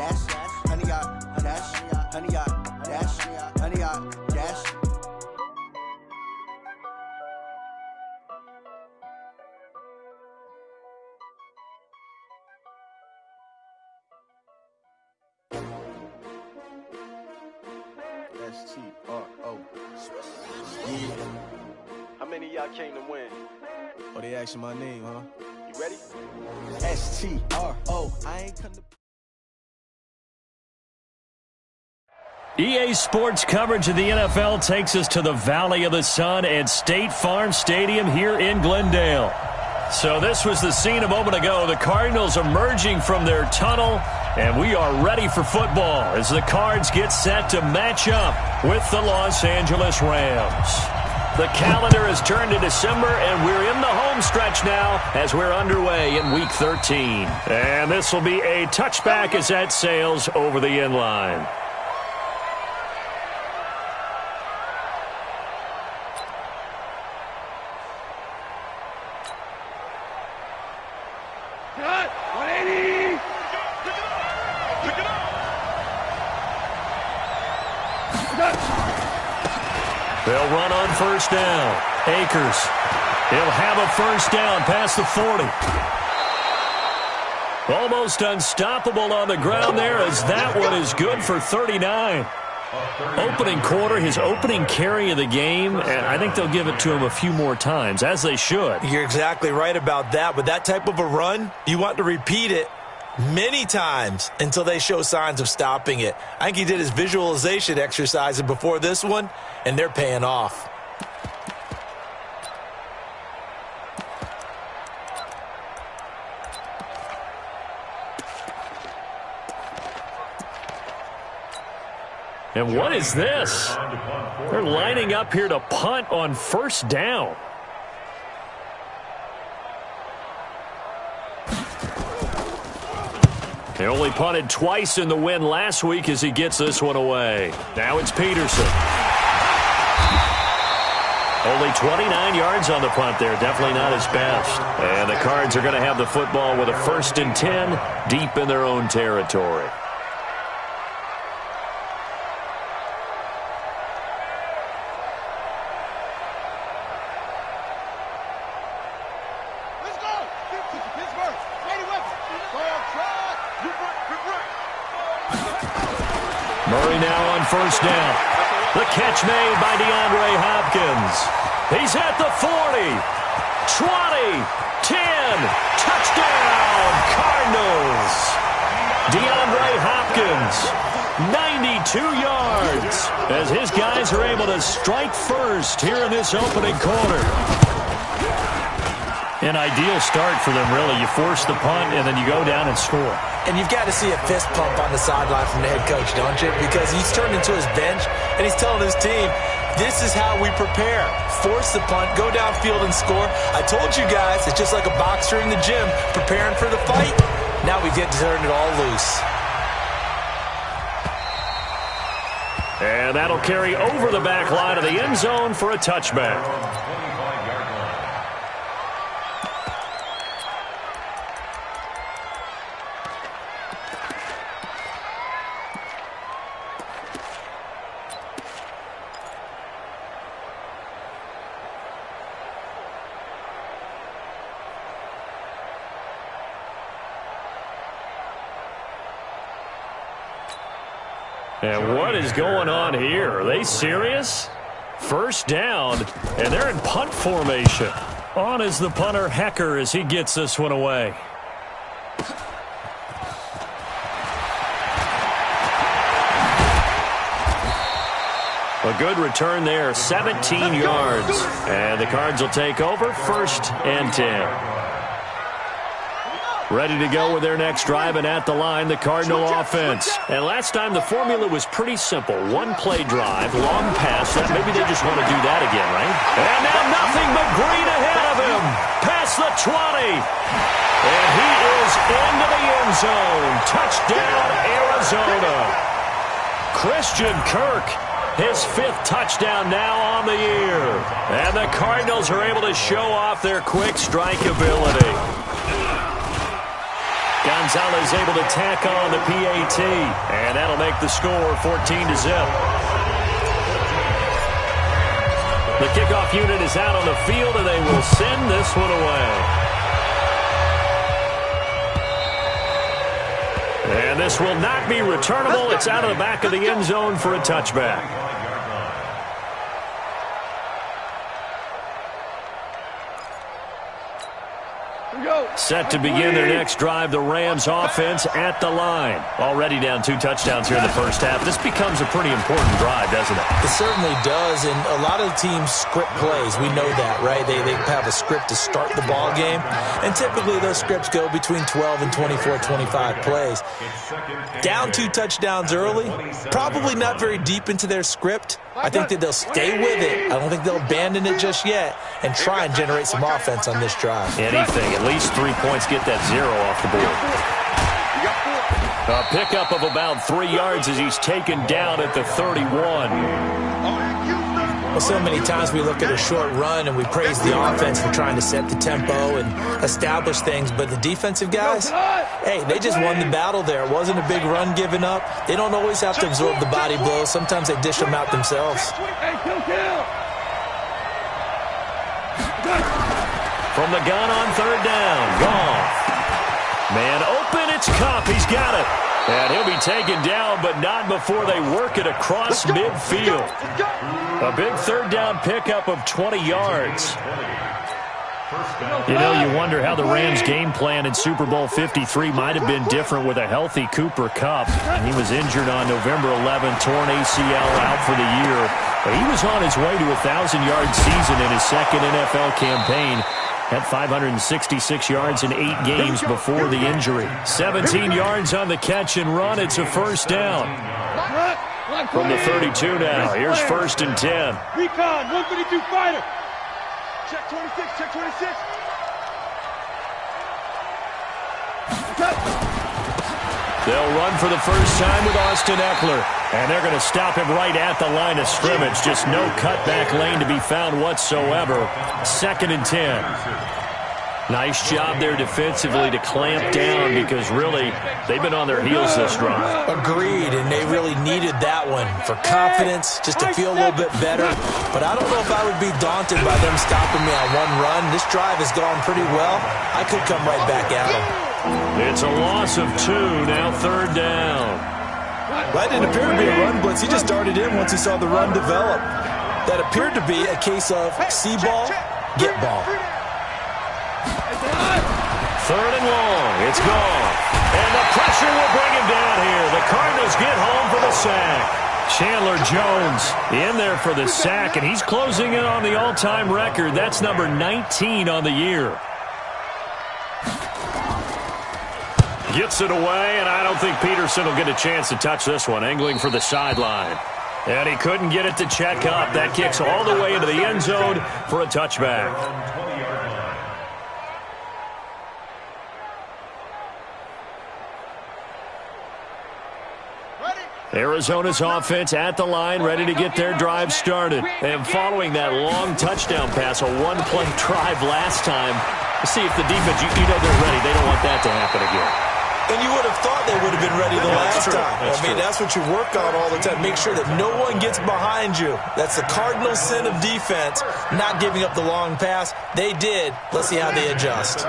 dash, honey yard, dash, honey yard, dash, honey yard, dash. S-T-R-O. Yeah. How many of y'all came to win? Oh, they asking my name, huh? You ready? S-T-R-O. I ain't come to... EA Sports coverage of the NFL takes us to the Valley of the Sun and State Farm Stadium here in Glendale. So this was the scene a moment ago. The Cardinals emerging from their tunnel, and we are ready for football as the Cards get set to match up with the Los Angeles Rams. The calendar has turned to December, and we're in the home stretch now as we're underway in Week 13. And this will be a touchback as that sails over the end line. They'll run on first down. Akers. He'll have a first down past the 40. Almost unstoppable on the ground there as that one is good for 39. Opening quarter, his opening carry of the game, and I think they'll give it to him a few more times, as they should. You're exactly right about that. With that type of a run, you want to repeat it many times until they show signs of stopping it. I think he did his visualization exercises before this one, and they're paying off. And what is this? They're lining up here to punt on first down. They only punted twice in the win last week as he gets this one away. Now it's Peterson. Only 29 yards on the punt there. Definitely not his best. And the Cards are going to have the football with a 1st and 10 deep in their own territory. Murray now on first down. The catch made by DeAndre Hopkins. He's at the 40, 20, 10, touchdown, Cardinals. DeAndre Hopkins, 92 yards, as his guys are able to strike first here in this opening quarter. An ideal start for them, really. You force the punt, and then you go down and score. And you've got to see a fist pump on the sideline from the head coach, don't you? Because he's turned into his bench, and he's telling his team, this is how we prepare. Force the punt, go downfield and score. I told you guys, it's just like a boxer in the gym preparing for the fight. Now we get to turn it all loose. And that'll carry over the back line of the end zone for a touchback. And what is going on here? Are they serious? First down, and they're in punt formation. On is the punter, Hecker, as he gets this one away. A good return there, 17 yards. And the Cards will take over, 1st and 10. Ready to go with their next drive, and at the line, the Cardinal offense. And last time, the formula was pretty simple. One-play drive, long pass. Maybe they just want to do that again, right? And now nothing but green ahead of him. Past the 20. And he is into the end zone. Touchdown, Arizona. Christian Kirk, his 5th touchdown now on the year. And the Cardinals are able to show off their quick strike ability. Gonzalez able to tack on the PAT, and that'll make the score 14-0. The kickoff unit is out on the field, and they will send this one away. And this will not be returnable. It's out of the back of the end zone for a touchback. Set to begin their next drive, the Rams offense at the line. Already down 2 touchdowns here in the first half. This becomes a pretty important drive, doesn't it? It certainly does, and a lot of teams script plays. We know that, right? They have a script to start the ball game, and typically those scripts go between 12 and 24, 25 plays. Down 2 touchdowns early, probably not very deep into their script. I think that they'll stay with it. I don't think they'll abandon it just yet and try and generate some offense on this drive. Anything, at least 3 points, get that 0 off the board. A pickup of about 3 yards as he's taken down at the 31. Well, so many times we look at a short run and we praise the offense for trying to set the tempo and establish things, but the defensive guys, hey, they just won the battle there. It wasn't a big run given up. They don't always have to absorb the body blows. Sometimes they dish them out themselves. From the gun on 3rd down, Goff. Man open, it's Kupp. He's got it. And he'll be taken down, but not before they work it across midfield. A big 3rd down pickup of 20 yards. You know, you wonder how the Rams' game plan in Super Bowl 53 might have been different with a healthy Cooper Kupp. He was injured on November 11th, torn ACL, out for the year. But he was on his way to a 1,000-yard season in his second NFL campaign. Had 566 yards in 8 games before the injury. 17 yards on the catch and run. It's a 1st down. From the 32 now. Here's 1st and 10. Recon, 152 fighter. Check 26, check 26. They'll run for the first time with Austin Eckler. And they're going to stop him right at the line of scrimmage. Just no cutback lane to be found whatsoever. 2nd and 10. Nice job there defensively to clamp down because really they've been on their heels this drive. Agreed, and they really needed that one for confidence, just to feel a little bit better. But I don't know if I would be daunted by them stopping me on one run. This drive has gone pretty well. I could come right back at them. It's a loss of 2, now 3rd down. That didn't appear to be a run blitz. He just darted in once he saw the run develop. That appeared to be a case of see ball, get ball. 3rd and long. It's gone. And the pressure will bring him down here. The Cardinals get home for the sack. Chandler Jones in there for the sack, and he's closing in on the all-time record. That's number 19 on the year. Gets it away, and I don't think Peterson will get a chance to touch this one. Angling for the sideline. And he couldn't get it to check up. That kicks all the way into the end zone for a touchback. Arizona's offense at the line, ready to get their drive started. And following that long touchdown pass, a one-play drive last time, see if the defense, you know they're ready. They don't want that to happen again. And you would have thought they would have been ready the last time. That's what you work on all the time. Make sure that no one gets behind you. That's the cardinal sin of defense, not giving up the long pass. They did. Let's see how they adjust.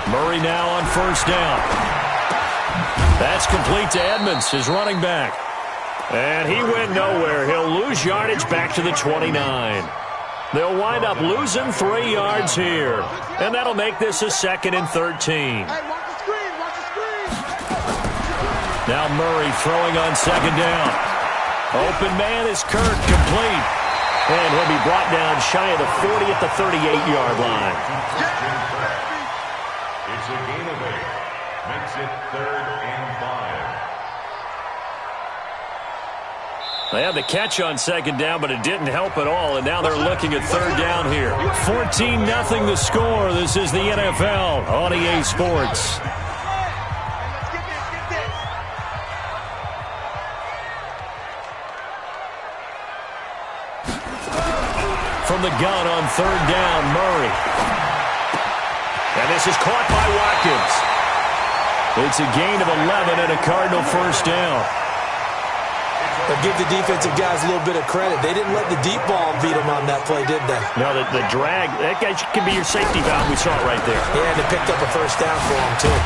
Murray now on 1st down. That's complete to Edmonds, his running back. And he went nowhere. He'll lose yardage back to the 29. They'll wind up losing 3 yards here. And that'll make this a 2nd and 13. Now Murray throwing on 2nd down. Open man is Kirk, complete. And he'll be brought down shy of the 40 at the 38-yard line. It's a gain of 8. Makes it 3rd and 5. They had the catch on 2nd down, but it didn't help at all, and now they're looking at 3rd down here. 14-0 the score. This is the NFL on EA Sports. from the gun on third down, Murray. And this is caught by Watkins. It's a gain of 11 and a Cardinal first down. But give the defensive guys a little bit of credit. They didn't let the deep ball beat them on that play, did they? No, the drag, that guy can be your safety valve. We saw it right there. Yeah, and they picked up a first down for him, too.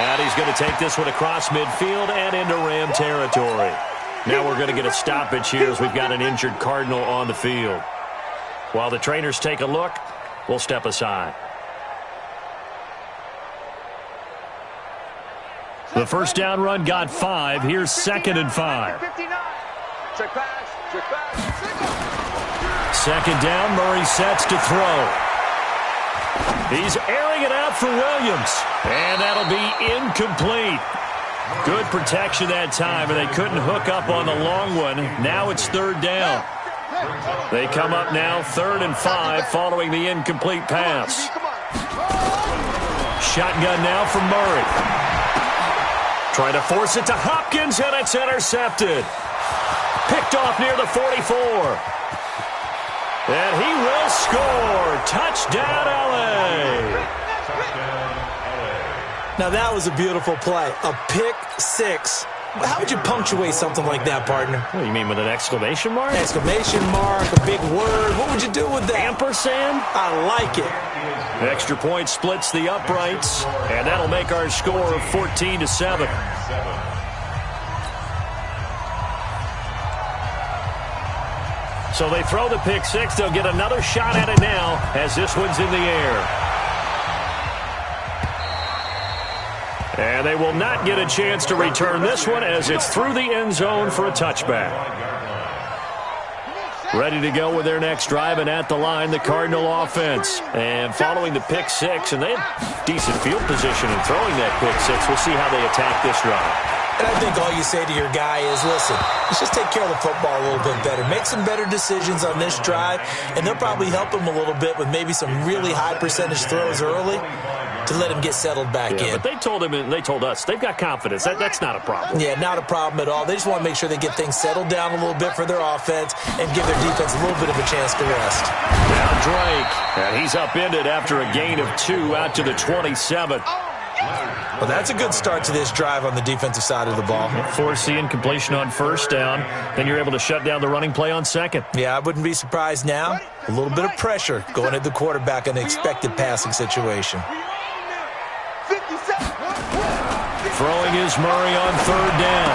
And he's going to take this one across midfield and into Ram territory. Now we're going to get a stoppage here as we've got an injured Cardinal on the field. While the trainers take a look, we'll step aside. The first down run got 5. Here's 2nd and 5. Check pass. Check pass. Second down, Murray sets to throw. He's airing it out for Williams. And that'll be incomplete. Good protection that time, and they couldn't hook up on the long one. Now it's third down. They come up now 3rd and 5 following the incomplete pass. Shotgun now from Murray. Trying to force it to Hopkins, and it's intercepted. Picked off near the 44. And he will score. Touchdown, L.A. Now, that was a beautiful play. A pick six. How would you punctuate something like that, partner? What do you mean, with an exclamation mark? Exclamation mark, a big word. What would you do with that? Ampersand? I like it. Extra point splits the uprights, and that'll make our score 14-7. So they throw the pick six. They'll get another shot at it now as this one's in the air. And they will not get a chance to return this one as it's through the end zone for a touchback. Ready to go with their next drive, and at the line, the Cardinal offense. And following the pick six, and they have decent field position in throwing that pick six. We'll see how they attack this drive. And I think all you say to your guy is, listen, let's just take care of the football a little bit better. Make some better decisions on this drive, and they'll probably help him a little bit with maybe some really high percentage throws early to let him get settled back in. But they told him and they told us they've got confidence. That's not a problem. Yeah, not a problem at all. They just want to make sure they get things settled down a little bit for their offense and give their defense a little bit of a chance to rest. Now Drake, and he's upended after a gain of 2 out to the 27. Well, that's a good start to this drive on the defensive side of the ball. Force the incompletion on first down. Then you're able to shut down the running play on second. Yeah, I wouldn't be surprised now. A little bit of pressure going at the quarterback in an expected passing situation. Throwing is Murray on third down.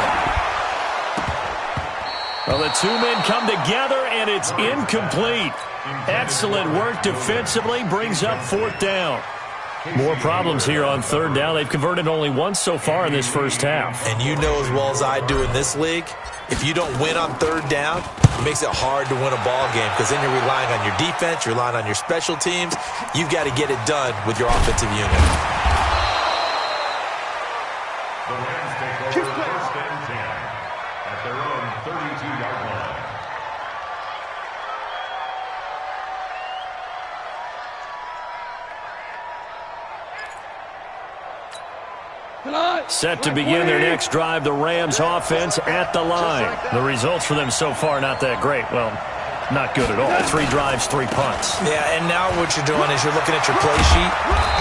Well, the two men come together, and it's incomplete. Excellent work defensively, brings up fourth down. More problems here on third down. They've converted only once so far in this first half. And you know as well as I do in this league, if you don't win on third down, it makes it hard to win a ball game because then you're relying on your defense, you're relying on your special teams. You've got to get it done with your offensive unit. The Rams take over first and 10 at their own 32-yard line. Set to begin their next drive, the Rams offense at the line. The results for them so far not that great. Well, not good at all. 3 drives, 3 punts. Yeah, and now what you're doing is you're looking at your play sheet,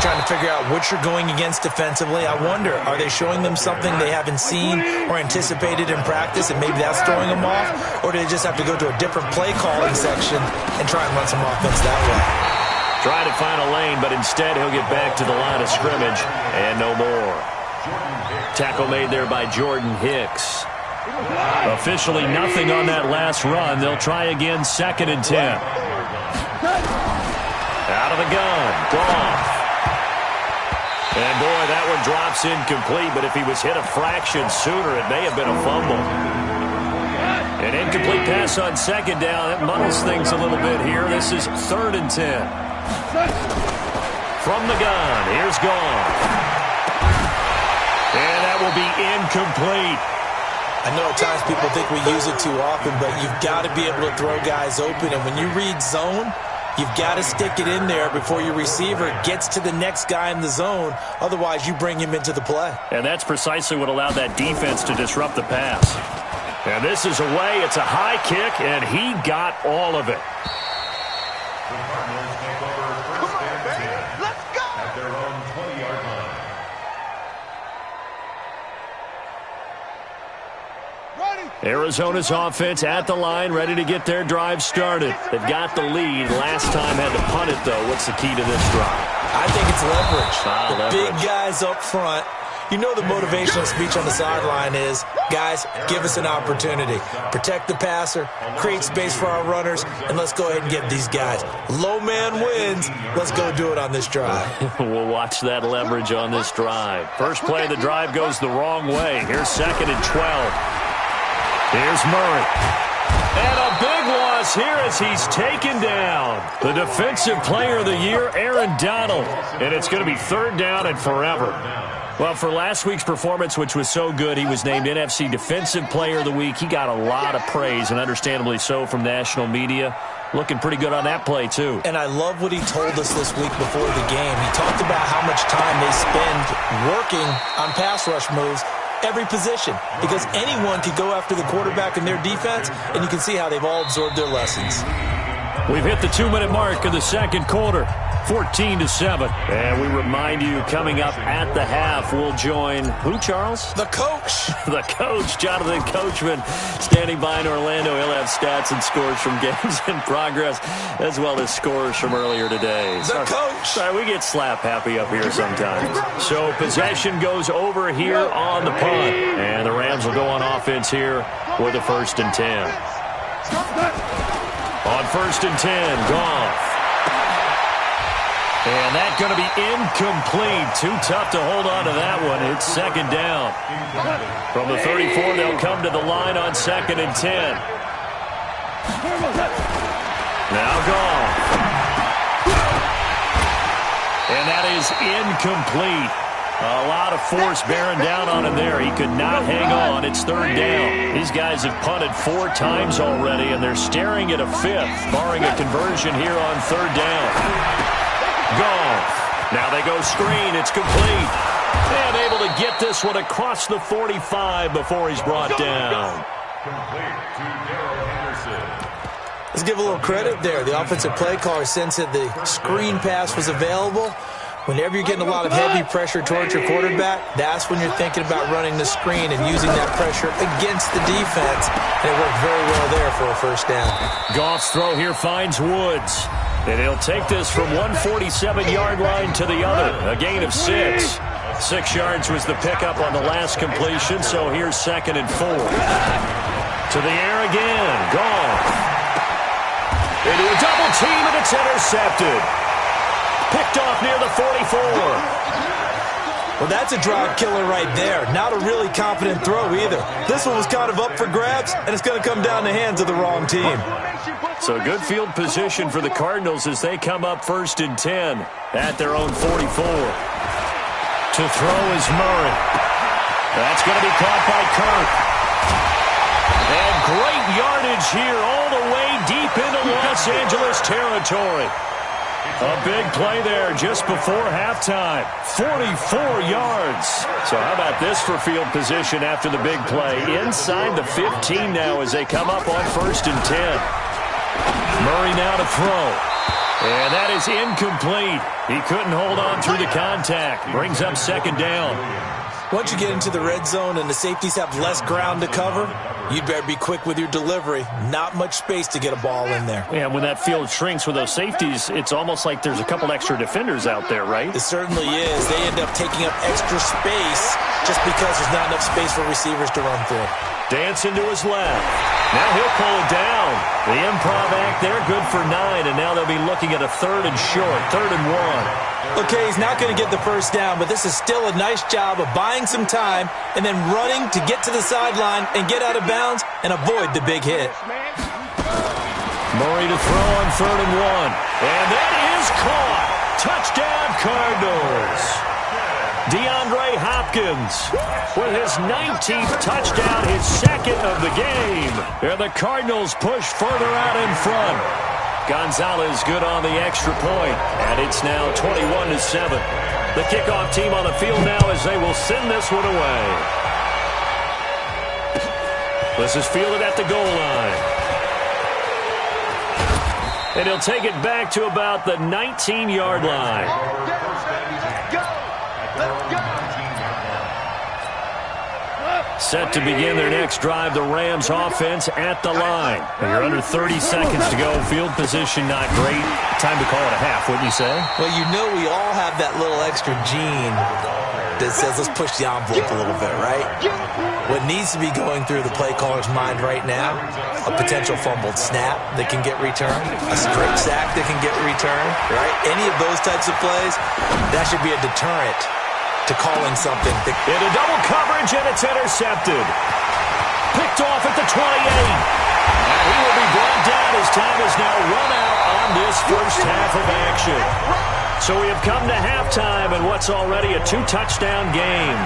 trying to figure out what you're going against defensively. I wonder, are they showing them something they haven't seen or anticipated in practice, and maybe that's throwing them off? Or do they just have to go to a different play calling section and try and run some offense that way? Try to find a lane, but instead he'll get back to the line of scrimmage and no more. Tackle made there by Jordan Hicks. Officially nothing on that last run. They'll try again, 2nd and 10. Out of the gun, Goff. And boy, that one drops incomplete, but if he was hit a fraction sooner, it may have been a fumble. An incomplete pass on 2nd down. That muddles things a little bit here. This is 3rd and 10. From the gun, here's Goff. And that will be incomplete. I know at times people think we use it too often, but you've got to be able to throw guys open. And when you read zone, you've got to stick it in there before your receiver gets to the next guy in the zone. Otherwise, you bring him into the play. And that's precisely what allowed that defense to disrupt the pass. And this is away. It's a high kick, and he got all of it. The Cardinals take over first and 10. Let's go! At their own 20-yard line. Arizona's offense at the line, ready to get their drive started. They've got the lead. Last time had to punt it, though. What's the key to this drive? I think it's leverage. Leverage. Big guys up front. You know the motivational speech on the sideline is, guys, give us an opportunity. Protect the passer, create space for our runners, and let's go ahead and get these guys. Low man wins. Let's go do it on this drive. We'll watch that leverage on this drive. First play of the drive goes the wrong way. Here's 2nd and 12. Here's Murray. And a big loss here as he's taken down. The Defensive Player of the Year, Aaron Donald. And it's going to be 3rd down and forever. Well, for last week's performance, which was so good, he was named NFC Defensive Player of the Week. He got a lot of praise, and understandably so, from national media. Looking pretty good on that play, too. And I love what he told us this week before the game. He talked about how much time they spend working on pass rush moves, every position, because anyone could go after the quarterback in their defense, and you can see how they've all absorbed their lessons. We've hit the 2-minute mark of the second quarter, 14-7. And we remind you, coming up at the half, we'll join who, Charles? The coach. The coach, Jonathan Coachman, standing by in Orlando. He'll have stats and scores from games in progress, as well as scores from earlier today. The coach. Sorry, we get slap happy up here sometimes. So possession goes over here on the punt. And the Rams will go on offense here with a 1st and 10. On 1st and 10, Goff. And that's going to be incomplete. Too tough to hold on to that one. It's 2nd down. From the 34, they'll come to the line on 2nd and 10. Now Goff. And that is incomplete. A lot of force bearing down on him there. He could not hang on. It's 3rd down. These guys have punted 4 times already, and they're staring at a 5th, barring a conversion here on 3rd down. Goff. Now they go screen. It's complete. And able to get this one across the 45 before he's brought down. Complete to Darrell Henderson. Let's give a little credit there. The offensive play caller sensed that the screen pass was available. Whenever you're getting a lot of heavy pressure towards your quarterback, that's when you're thinking about running the screen and using that pressure against the defense. And it worked very well there for a 1st down. Goff's throw here finds Woods. And he'll take this from 147-yard line to the other. A gain of 6. 6 yards was the pickup on the last completion, so here's 2nd and 4. To the air again. Goff. Into a double team, and it's intercepted. Picked off near the 44. Well, that's a drive killer right there. Not a really confident throw either. This one was kind of up for grabs, and it's going to come down the hands of the wrong team. So good field position for the Cardinals as they come up 1st and 10 at their own 44. To throw is Murray. That's going to be caught by Kirk. And great yardage here all the way deep into Los Angeles territory. A big play there just before halftime. 44 yards. So how about this for field position after the big play? Inside the 15 now as they come up on 1st and 10. Murray now to throw. And that is incomplete. He couldn't hold on through the contact. Brings up 2nd down. Once you get into the red zone and the safeties have less ground to cover, you'd better be quick with your delivery. Not much space to get a ball in there. Yeah, when that field shrinks with those safeties, it's almost like there's a couple extra defenders out there, right? It certainly is. They end up taking up extra space just because there's not enough space for receivers to run through. Dancing to his left. Now he'll pull it down. The improv act there, good for 9, and now they'll be looking at a 3rd and short, 3rd and 1. Okay, he's not going to get the 1st down, but this is still a nice job of buying some time and then running to get to the sideline and get out of bounds and avoid the big hit. Murray to throw on 3rd and 1. And that is caught. Touchdown, Cardinals. DeAndre Hopkins with his 19th touchdown, his 2nd of the game. And the Cardinals push further out in front. Gonzalez good on the extra point, and it's now 21-7. The kickoff team on the field now as they will send this one away. This is fielded at the goal line. And he'll take it back to about the 19-yard line. Set to begin their next drive, the Rams offense at the line. You're under 30 seconds to go. Field position not great. Time to call it a half, wouldn't you say? Well, you know we all have that little extra gene that says let's push the envelope a little bit, right? What needs to be going through the play caller's mind right now, a potential fumbled snap that can get returned, a straight sack that can get returned, right? Any of those types of plays, that should be a deterrent to calling something. Into double coverage, and it's intercepted. Picked off at the 28. And he will be brought down as time is now run out on this first half of action. So we have come to halftime in what's already a 2-touchdown game.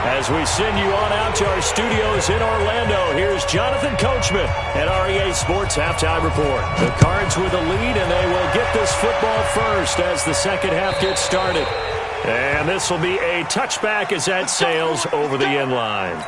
As we send you on out to our studios in Orlando, here's Jonathan Coachman at our EA Sports Halftime Report. The Cards with the lead, and they will get this football first as the second half gets started. And this will be a touchback as that sails over the end line.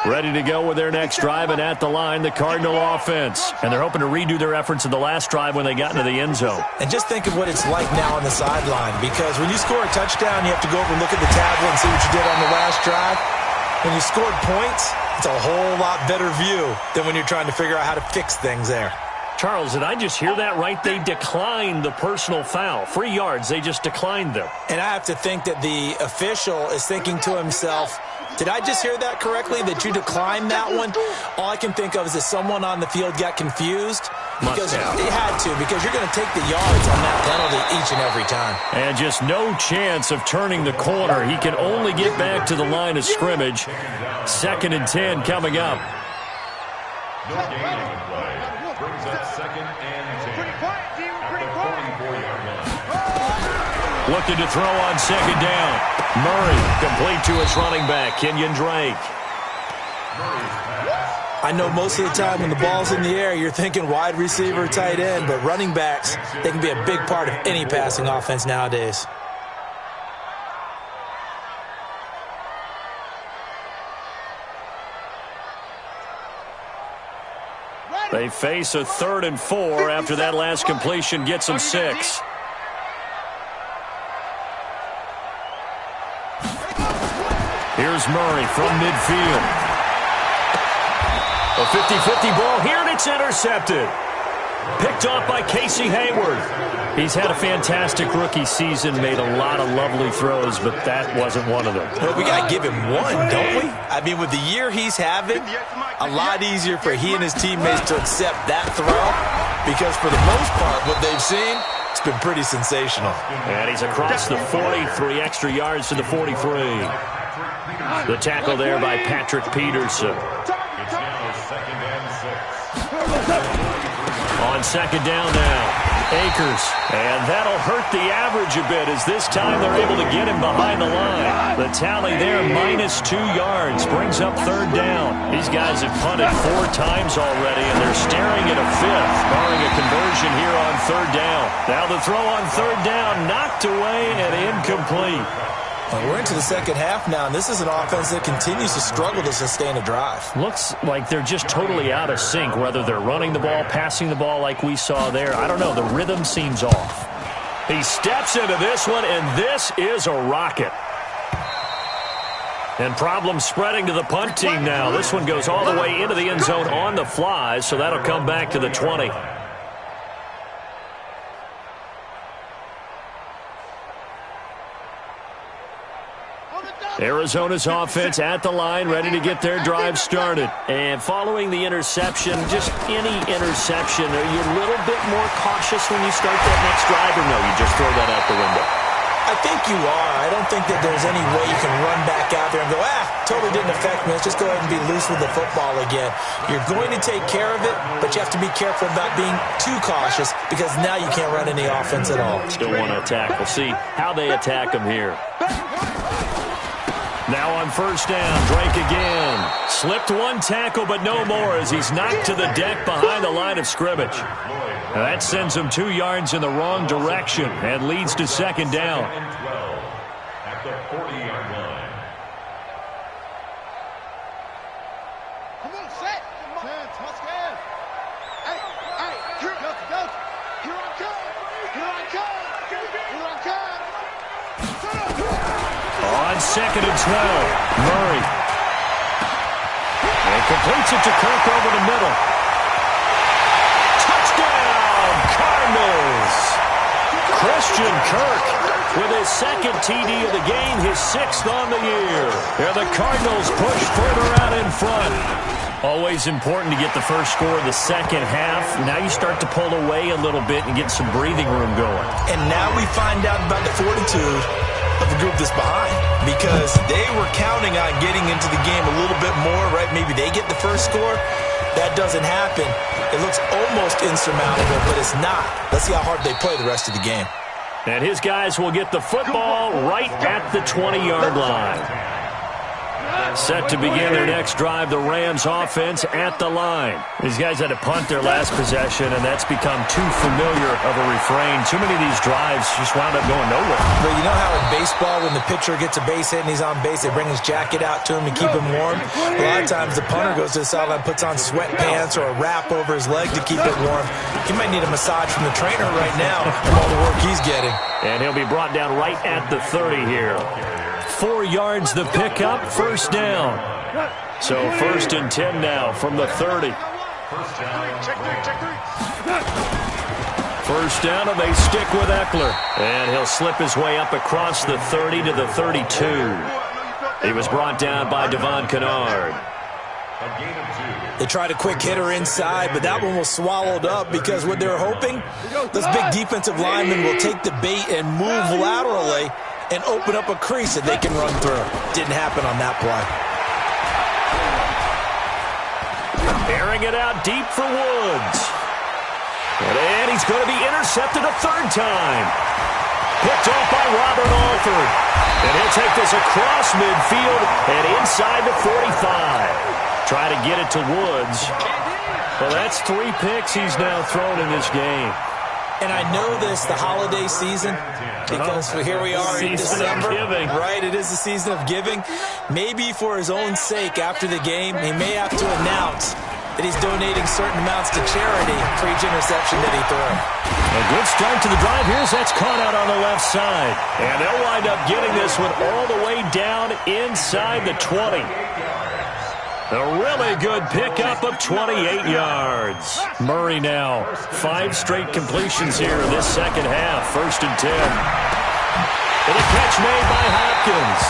Ready to go with their next drive, and at the line, the Cardinal offense. And they're hoping to redo their efforts in the last drive when they got into the end zone. And just think of what it's like now on the sideline, because when you score a touchdown, you have to go over and look at the tablet and see what you did on the last drive. When you scored points, it's a whole lot better view than when you're trying to figure out how to fix things there. Charles, did I just hear that right? They declined the personal foul. 3 yards, they just declined them. And I have to think that the official is thinking to himself, did I just hear that correctly, that you declined that one? All I can think of is that someone on the field got confused. Because it had to, because you're going to take the yards on that penalty each and every time. And just no chance of turning the corner. He can only get back to the line of scrimmage. 2nd and 10 coming up. No gain on the play. Brings up 2nd and 10 at the 44-yard line. Looking to throw on 2nd down. Murray complete to his running back, Kenyon Drake. I know most of the time when the ball's in the air, you're thinking wide receiver, tight end, but running backs, they can be a big part of any passing offense nowadays. They face a 3rd and 4 after that last completion gets them 6. Here's Murray from midfield. A 50-50 ball here, and it's intercepted. Picked off by Casey Hayward. He's had a fantastic rookie season, made a lot of lovely throws, but that wasn't one of them. Well, we got to give him one, don't we? I mean, with the year he's having, a lot easier for he and his teammates to accept that throw, because for the most part, what they've seen, it's been pretty sensational. And he's across the 43 extra yards to the 43. The tackle there by Patrick Peterson. It's now 2nd and 6. On 2nd down now, Akers. And that'll hurt the average a bit as this time they're able to get him behind the line. The tally there, -2 yards, brings up 3rd down. These guys have punted 4 times already, and they're staring at a 5th, barring a conversion here on 3rd down. Now the throw on 3rd down, knocked away and incomplete. Well, we're into the second half now, and this is an offense that continues to struggle to sustain a drive. Looks like they're just totally out of sync, whether they're running the ball, passing the ball like we saw there. I don't know. The rhythm seems off. He steps into this one, and this is a rocket. And problems spreading to the punt team now. This one goes all the way into the end zone on the fly, so that'll come back to the 20. Arizona's offense at the line, ready to get their drive started. And following the interception, just any interception, are you a little bit more cautious when you start that next drive, or no, you just throw that out the window? I think you are. I don't think that there's any way you can run back out there and go, totally didn't affect me. Let's just go ahead and be loose with the football again. You're going to take care of it, but you have to be careful about being too cautious, because now you can't run any offense at all. Still want to attack. We'll see how they attack them here. Now on 1st down, Drake again. Slipped one tackle, but no more as he's knocked to the deck behind the line of scrimmage. Now that sends him 2 yards in the wrong direction and leads to 2nd down. At the 40-yard line. Come on, set. 10, touchdown. Hey, here I come. Here I come. On 2nd and 12, Murray. And completes it to Kirk over the middle. Touchdown, Cardinals! Christian Kirk with his 2nd TD of the game, his 6th on the year. And the Cardinals push further out in front. Always important to get the first score of the second half. Now you start to pull away a little bit and get some breathing room going. And now we find out about the fortitude of the group that's behind, because they were counting on getting into the game a little bit more, right? Maybe they get the first score. That doesn't happen. It looks almost insurmountable, but it's not. Let's see how hard they play the rest of the game. And his guys will get the football right at the 20-yard line. Set to begin their next drive, the Rams offense at the line. These guys had to punt their last possession, and that's become too familiar of a refrain. Too many of these drives just wound up going nowhere. But you know how in baseball, when the pitcher gets a base hit and he's on base, they bring his jacket out to him to keep him warm? A lot of times the punter goes to the sideline, puts on sweatpants or a wrap over his leg to keep it warm. He might need a massage from the trainer right now from all the work he's getting. And he'll be brought down right at the 30 here. 4 yards the pickup, first down. So 1st and 10 now from the 30. First down, and they stick with Eckler. And he'll slip his way up across the 30 to the 32. He was brought down by Devon Kennard. They tried a quick hitter inside, but that one was swallowed up because what they're hoping, those big defensive linemen will take the bait and move laterally and open up a crease that they can run through. Didn't happen on that play. Airing it out deep for Woods. And he's going to be intercepted a 3rd time. Picked off by Robert Alford. And he'll take this across midfield and inside the 45. Try to get it to Woods. Well, that's 3 picks he's now thrown in this game. And I know this, the holiday season, because here we are in December. Right, it is the season of giving. Maybe for his own sake after the game, he may have to announce that he's donating certain amounts to charity for each interception that he threw. A good start to the drive. Here's that's caught out on the left side. And they'll wind up getting this one all the way down inside the 20. A really good pickup of 28 yards. Murray now, 5 straight completions here in this second half. 1st and 10. And a catch made by Hopkins.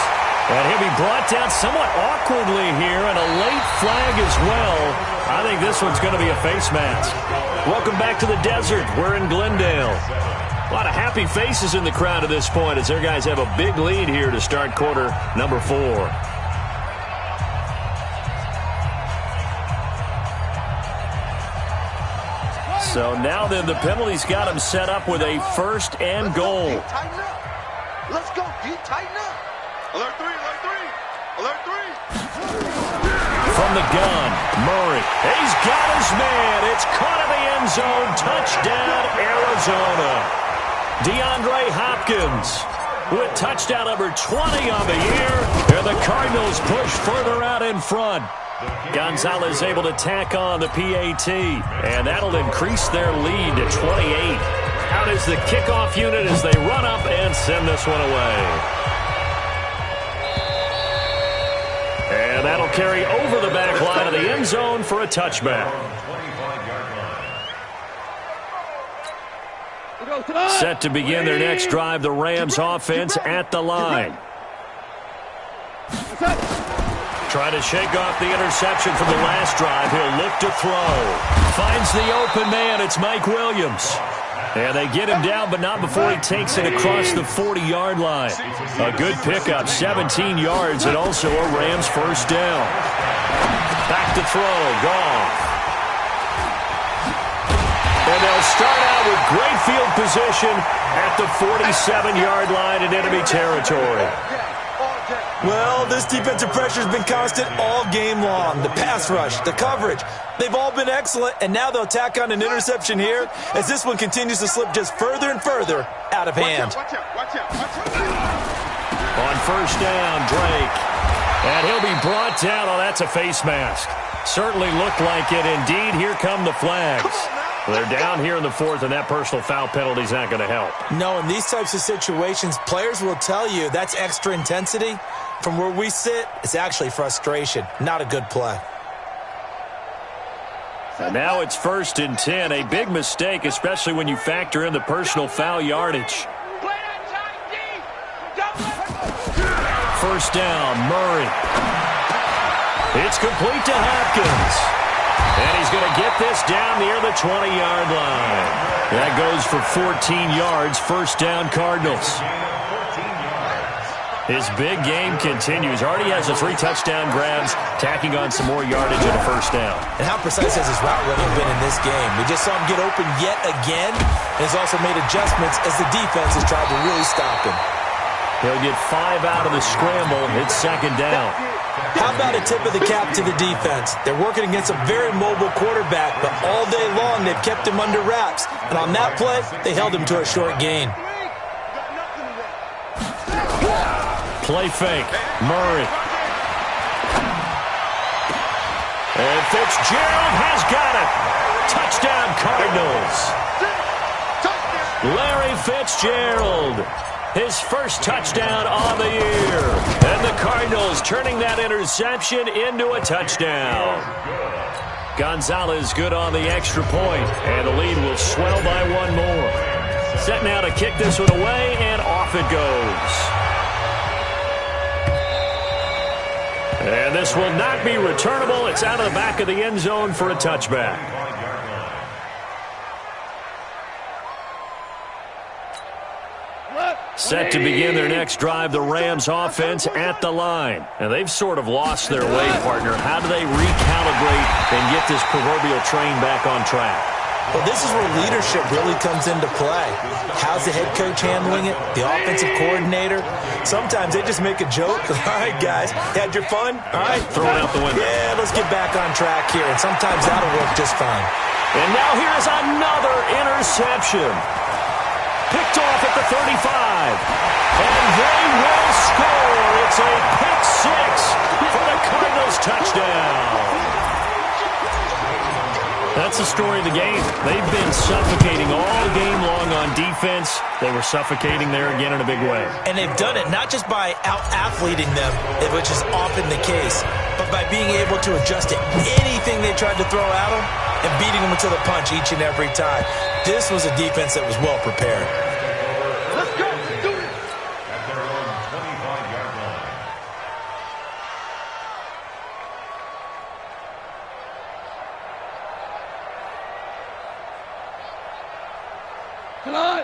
And he'll be brought down somewhat awkwardly here, and a late flag as well. I think this one's going to be a face mask. Welcome back to the desert. We're in Glendale. A lot of happy faces in the crowd at this point as their guys have a big lead here to start quarter number 4. So now then, the penalty's got him set up with a 1st and goal. Let's go, D. Tighten up. Alert 3, alert 3. Alert 3. From the gun, Murray. He's got his man. It's caught in the end zone. Touchdown, Arizona. DeAndre Hopkins with touchdown number 20 on the year. And the Cardinals push further out in front. Gonzalez able to tack on the PAT, and that'll increase their lead to 28. Out is the kickoff unit as they run up and send this one away. And that'll carry over the back line of the end zone for a touchback. Set to begin their next drive, the Rams offense at the line. Trying to shake off the interception from the last drive. He'll look to throw. Finds the open man. It's Mike Williams. And they get him down, but not before he takes it across the 40-yard line. A good pickup, 17 yards, and also a Rams 1st down. Back to throw, Goff. And they'll start out with great field position at the 47-yard line in enemy territory. Well, this defensive pressure has been constant all game long. The pass rush, the coverage, they've all been excellent, and now they'll tack on an interception here as this one continues to slip just further and further out of hand. Watch out. On 1st down, Drake. And he'll be brought down. Oh, that's a face mask. Certainly looked like it. Indeed, here come the flags. They're down here in the fourth, and that personal foul penalty is not going to help. No, in these types of situations, players will tell you that's extra intensity. From where we sit, it's actually frustration. Not a good play. And now it's 1st and 10. A big mistake, especially when you factor in the personal foul yardage. First down, Murray. It's complete to Hopkins. And he's going to get this down near the 20-yard line. That goes for 14 yards. First down, Cardinals. His big game continues. Already has the 3 touchdown grabs, tacking on some more yardage and a first down. And how precise has his route running been in this game? We just saw him get open yet again. And he's also made adjustments as the defense has tried to really stop him. He'll get 5 out of the scramble. It's second down. How about a tip of the cap to the defense? They're working against a very mobile quarterback, but all day long they've kept him under wraps. And on that play, they held him to a short gain. Play fake. Murray. And Fitzgerald has got it. Touchdown, Cardinals. Larry Fitzgerald. His first touchdown on the year. And the Cardinals turning that interception into a touchdown. Gonzalez good on the extra point. And the lead will swell by 1 more. Set now to kick this one away, and off it goes. And this will not be returnable. It's out of the back of the end zone for a touchback. Set to begin their next drive, the Rams offense at the line. And they've sort of lost their way, partner. How do they recalibrate and get this proverbial train back on track? Well, this is where leadership really comes into play. How's the head coach handling it? The offensive coordinator? Sometimes they just make a joke. All right, guys, had your fun? All right. Throw it out the window. Yeah, let's get back on track here. And sometimes that'll work just fine. And now here's another interception. Picked off at the 35. And they will score. It's a pick 6 for the Cardinals touchdown. That's the story of the game. They've been suffocating all game long on defense. They were suffocating there again in a big way. And they've done it not just by out-athleting them, which is often the case, but by being able to adjust to anything they tried to throw at them and beating them to the punch each and every time. This was a defense that was well prepared. Let's go. Do it. At their own 25-yard line.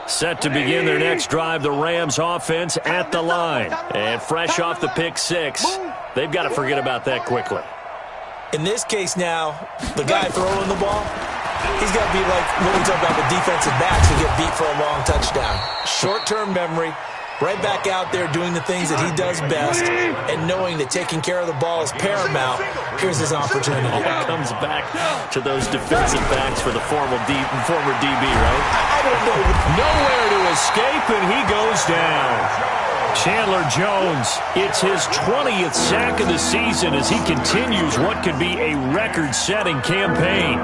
Set to begin their next drive, the Rams offense at the line. And fresh off the pick 6, they've got to forget about that quickly. In this case now, the guy throwing the ball, he's got to be like what we talk about with defensive backs who get beat for a long touchdown. Short-term memory, right back out there doing the things that he does best, and knowing that taking care of the ball is paramount. Here's his opportunity. It comes back to those defensive backs for the former DB, right? I don't know. Nowhere to escape, and he goes down. Chandler Jones, it's his 20th sack of the season as he continues what could be a record-setting campaign.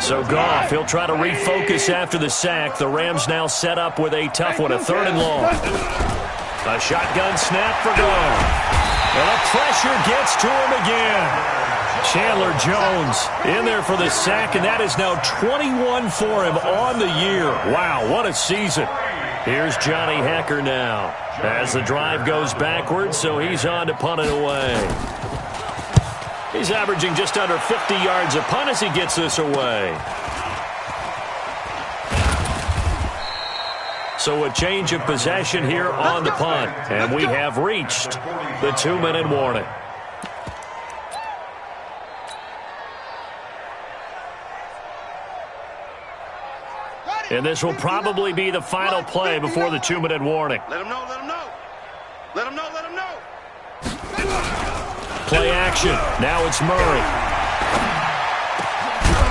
So Goff, he'll try to refocus after the sack. The Rams now set up with a tough one, a 3rd and long. A shotgun snap for Goff. And the pressure gets to him again. Chandler Jones in there for the sack, and that is now 21 for him on the year. Wow, what a season. Here's Johnny Hacker now as the drive goes backwards, so he's on to punt it away. He's averaging just under 50 yards a punt as he gets this away. So a change of possession here on the punt, and we have reached the 2-minute warning. And this will probably be the final play before the 2-minute warning. Let him know, let him know. Let him know, let him know. Play action. Now it's Murray.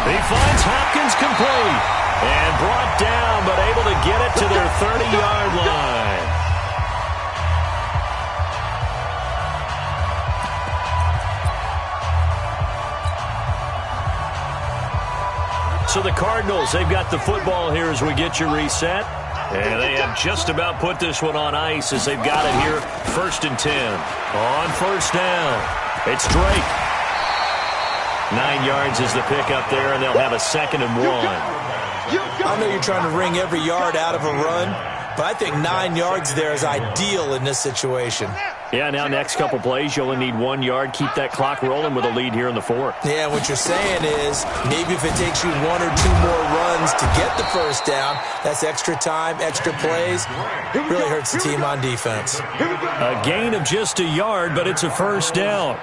He finds Hopkins complete. And brought down, but able to get it to their 30-yard line. So the Cardinals, they've got the football here as we get you reset. And they have just about put this one on ice as they've got it here. 1st and 10. On first down, it's Drake. 9 yards is the pickup there, and they'll have a 2nd and 1. I know you're trying to wring every yard out of a run, but I think 9 yards there is ideal in this situation. Yeah, now next couple plays, you only need 1 yard. Keep that clock rolling with a lead here in the 4th. Yeah, what you're saying is maybe if it takes you 1 or 2 more runs to get the first down, that's extra time, extra plays. Really hurts the team on defense. A gain of just a yard, but it's a first down.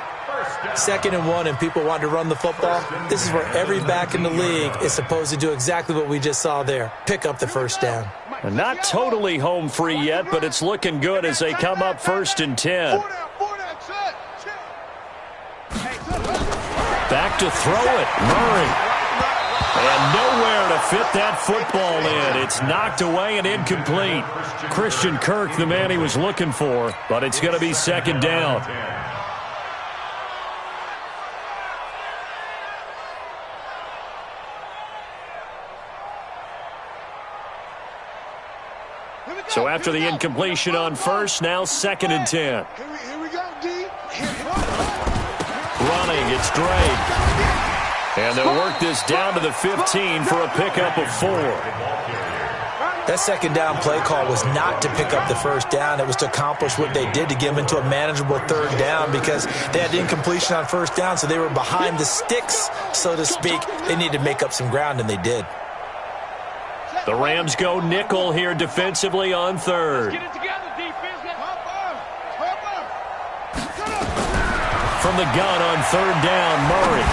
2nd and 1, and people want to run the football. This is where every back in the league is supposed to do exactly what we just saw there. Pick up the first down. And not totally home free yet, but it's looking good as they come up 1st and 10. Back to throw it, Murray. And nowhere to fit that football in. It's knocked away and incomplete. Christian Kirk, the man he was looking for, but it's going to be 2nd down. So after the incompletion on first, now 2nd and 10. Here we go, D. Running, it's Drake. And they'll work this down to the 15 for a pickup of 4. That 2nd down play call was not to pick up the first down. It was to accomplish what they did to get them into a manageable 3rd down because they had incompletion on first down, so they were behind the sticks, so to speak. They needed to make up some ground, and they did. The Rams go nickel here defensively on 3rd. Get it together, defense. From the gun on 3rd down, Murray.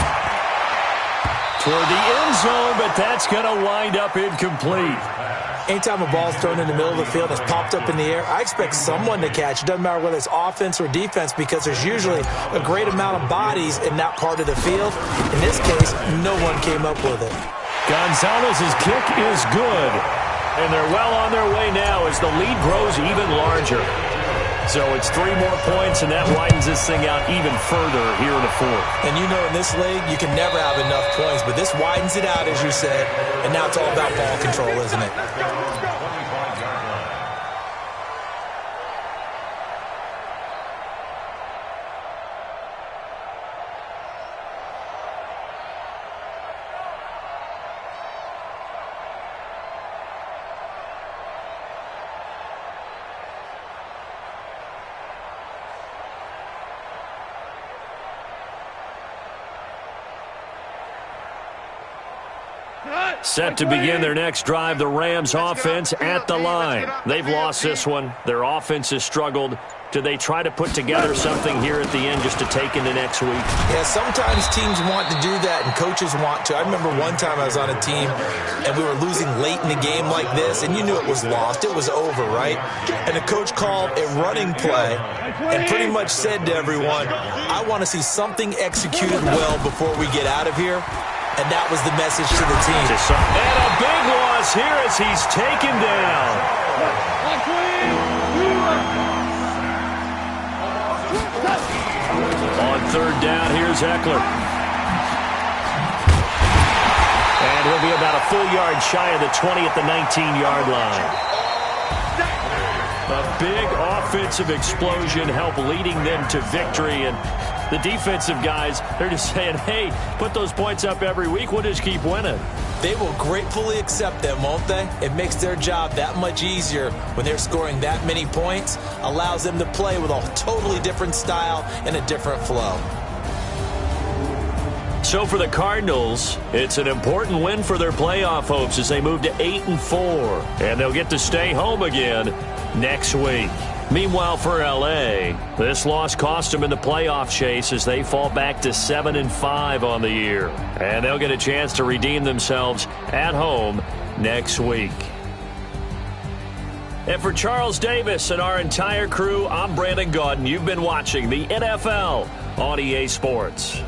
Toward the end zone, but that's going to wind up incomplete. Anytime a ball's thrown in the middle of the field that's popped up in the air, I expect someone to catch. It doesn't matter whether it's offense or defense because there's usually a great amount of bodies in that part of the field. In this case, no one came up with it. Gonzalez's kick is good. And they're well on their way now as the lead grows even larger. So it's 3 more points, and that widens this thing out even further here in the 4th. And you know in this league, you can never have enough points, but this widens it out, as you said. And now it's all about ball control, isn't it? Set to begin their next drive, the Rams offense at the line. They've lost this one. Their offense has struggled. Do they try to put together something here at the end just to take into next week? Yeah, sometimes teams want to do that and coaches want to. I remember one time I was on a team and we were losing late in the game like this, and you knew it was lost. It was over, right? And the coach called a running play and pretty much said to everyone, I want to see something executed well before we get out of here. And that was the message to the team. And a big loss here as he's taken down. On 3rd down, here's Eckler. And he'll be about a full yard shy of the 20 at the 19-yard line. A big offensive explosion helped leading them to victory. And the defensive guys, they're just saying, hey, put those points up every week. We'll just keep winning. They will gratefully accept them, won't they? It makes their job that much easier when they're scoring that many points. Allows them to play with a totally different style and a different flow. So for the Cardinals, it's an important win for their playoff hopes as they move to 8-4. And they'll get to stay home again next week. Meanwhile, for L.A., this loss cost them in the playoff chase as they fall back to 7-5 on the year. And they'll get a chance to redeem themselves at home next week. And for Charles Davis and our entire crew, I'm Brandon Gaudin. You've been watching the NFL on EA Sports.